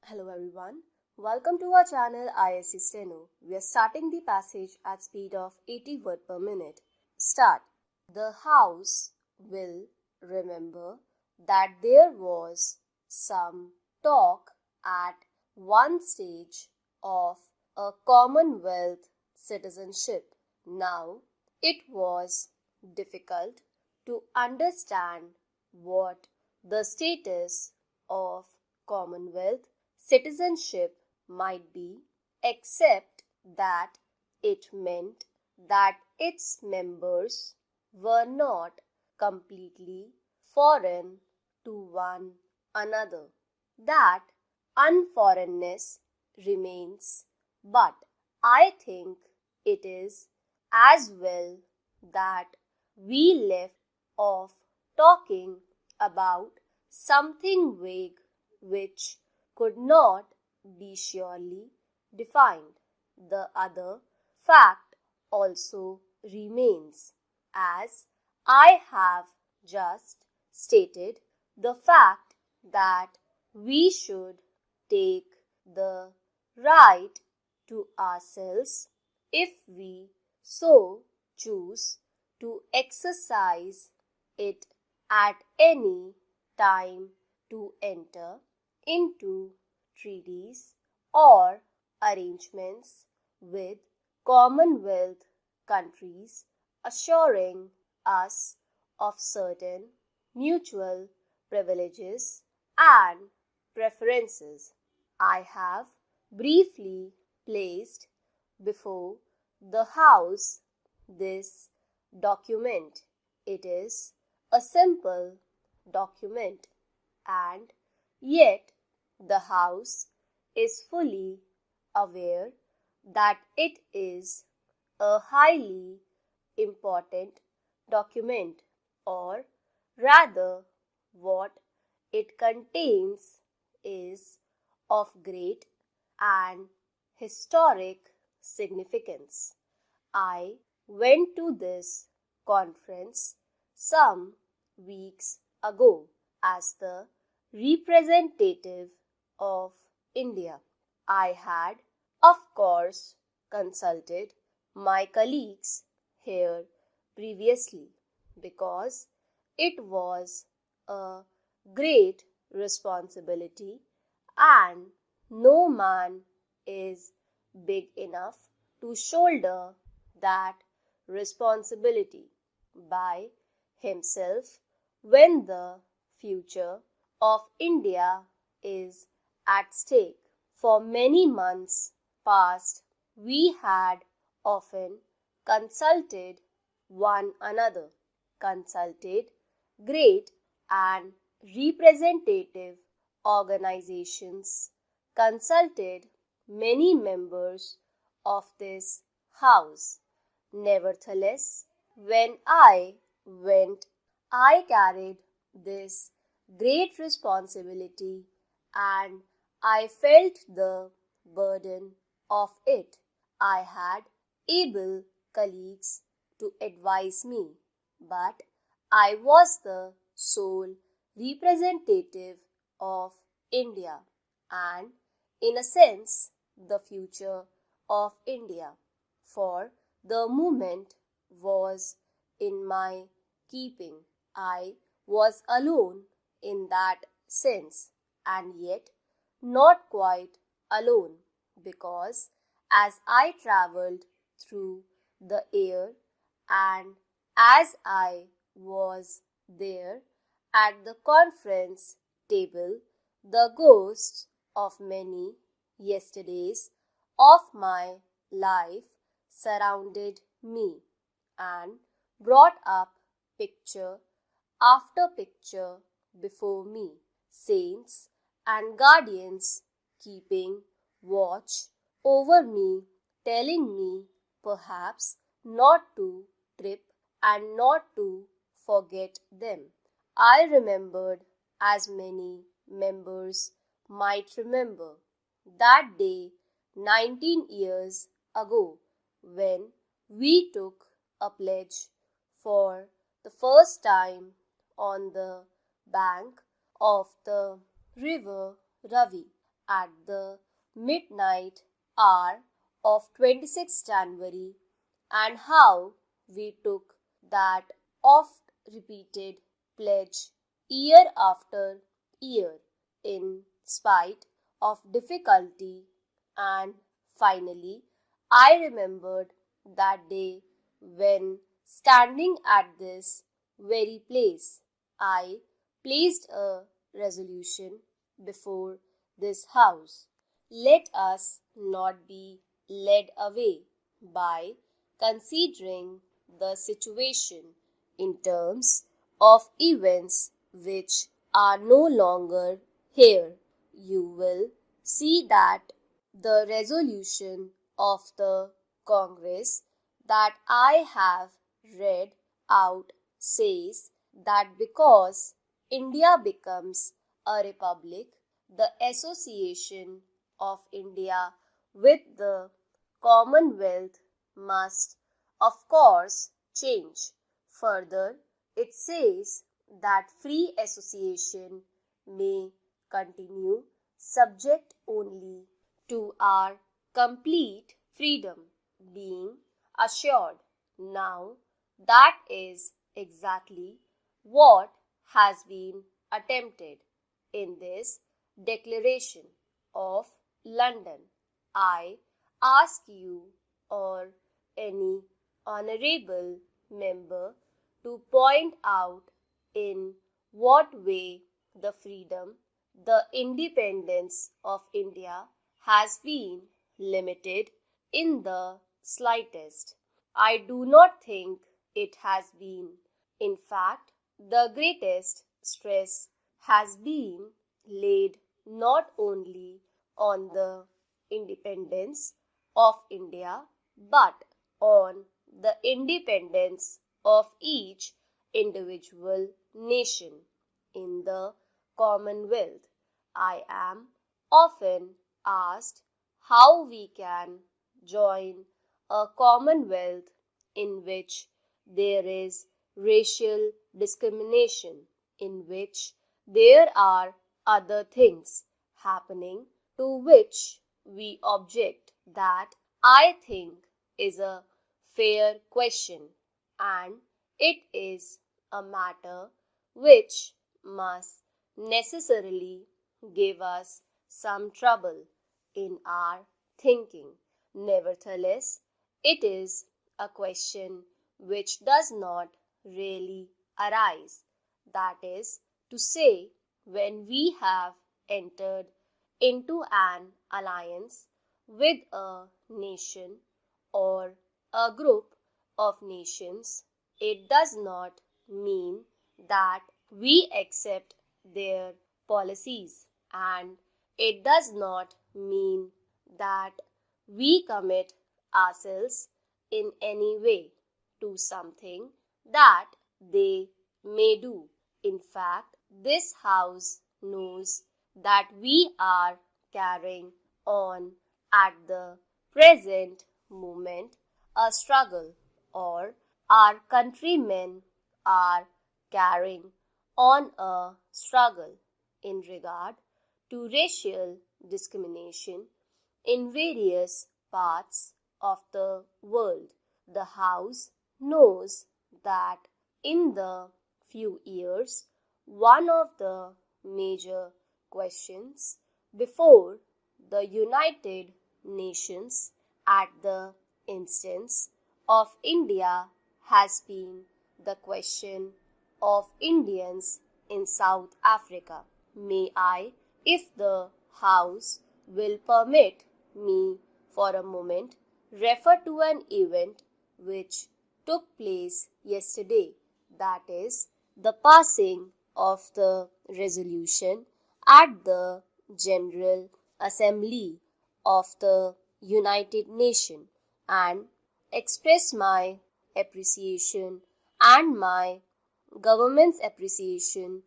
Hello everyone, welcome to our channel Isc Steno. We are starting the passage at speed of 80 words per minute. Start. The house will remember that there was some talk at one stage of a Commonwealth citizenship. Now, it was difficult to understand what the status of Commonwealth citizenship might be, except that it meant that its members were not completely foreign to one another. That unforeignness remains, but I think it is as well that we left off talking about something vague which could not be surely defined. The other fact also remains, as I have just stated, the fact that we should take the right to ourselves, if we so choose, to exercise it at any time, to enter into treaties or arrangements with Commonwealth countries, assuring us of certain mutual privileges and preferences. I have briefly placed before the House this document. It is a simple document, and yet the House is fully aware that it is a highly important document, or rather, what it contains is of great and historic significance. I went to this conference some weeks ago as the representative of India. I had, of course, consulted my colleagues here previously, because it was a great responsibility and no man is big enough to shoulder that responsibility by himself when the future of India is at stake. For many months past, we had often consulted one another, consulted great and representative organizations, consulted many members of this House. Nevertheless, when I went, I carried this great responsibility and I felt the burden of it. I had able colleagues to advise me, but I was the sole representative of India and, in a sense, the future of India. For the moment was in my keeping. I was alone in that sense, and yet not quite alone, because as I travelled through the air and as I was there at the conference table, the ghosts of many yesterdays of my life surrounded me and brought up picture after picture before me. Saints and guardians keeping watch over me, telling me perhaps not to trip and not to forget them. I remembered, as many members might remember, that day 19 years ago, when we took a pledge for the first time on the bank of the river Ravi. at the midnight hour of 26 January and how we took that oft repeated pledge year after year in spite of difficulty, and finally I remembered that day when, standing at this very place, I placed a resolution before this house. Let us not be led away by considering the situation in terms of events which are no longer here. You will see that the resolution of the Congress that I have read out says that because India becomes a republic, the association of India with the Commonwealth must, of course, change. Further, it says that free association may continue subject only to our complete freedom being assured. Now, that is exactly what has been attempted in this Declaration of London. I ask you or any honorable member to point out in what way the freedom, the independence of India has been limited in the slightest. I do not think it has been. In fact, the greatest stress has been laid not only on the independence of India but on the independence of each individual nation in the Commonwealth. I am often asked how we can join a Commonwealth in which there is racial discrimination, in which there are other things happening to which we object. That, I think, is a fair question, and it is a matter which must necessarily give us some trouble in our thinking. Nevertheless, it is a question which does not really arise. That is to say, when we have entered into an alliance with a nation or a group of nations, it does not mean that we accept their policies, and it does not mean that we commit ourselves in any way to something that they may do. In fact, this house knows that we are carrying on at the present moment a struggle, or our countrymen are carrying on a struggle in regard to racial discrimination in various parts of the world. The House knows that in the few years, one of the major questions before the United Nations at the instance of India has been the question of Indians in South Africa. May I, if the House will permit me for a moment, refer to an event which took place yesterday, that is, the passing of the resolution at the General Assembly of the United Nations, and express my appreciation and my government's appreciation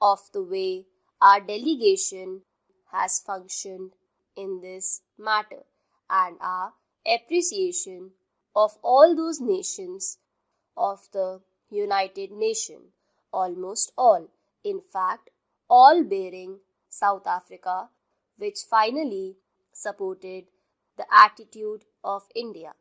of the way our delegation has functioned in this matter, and our appreciation of all those nations of the United Nations, almost all, in fact, all bearing South Africa which finally supported the attitude of India,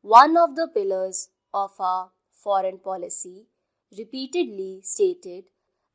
one of the pillars of our foreign policy, repeatedly stated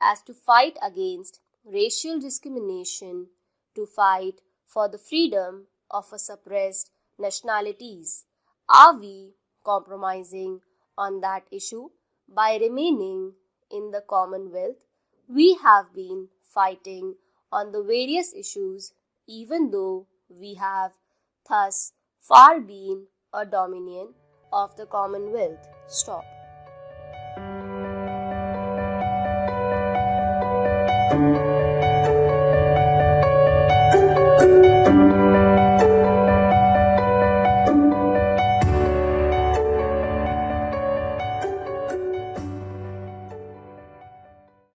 as to fight against racial discrimination, to fight for the freedom of suppressed nationalities. Are we compromising on that issue by remaining in the Commonwealth? We have been fighting on the various issues, even though we have thus far been a dominion of the Commonwealth. Stop.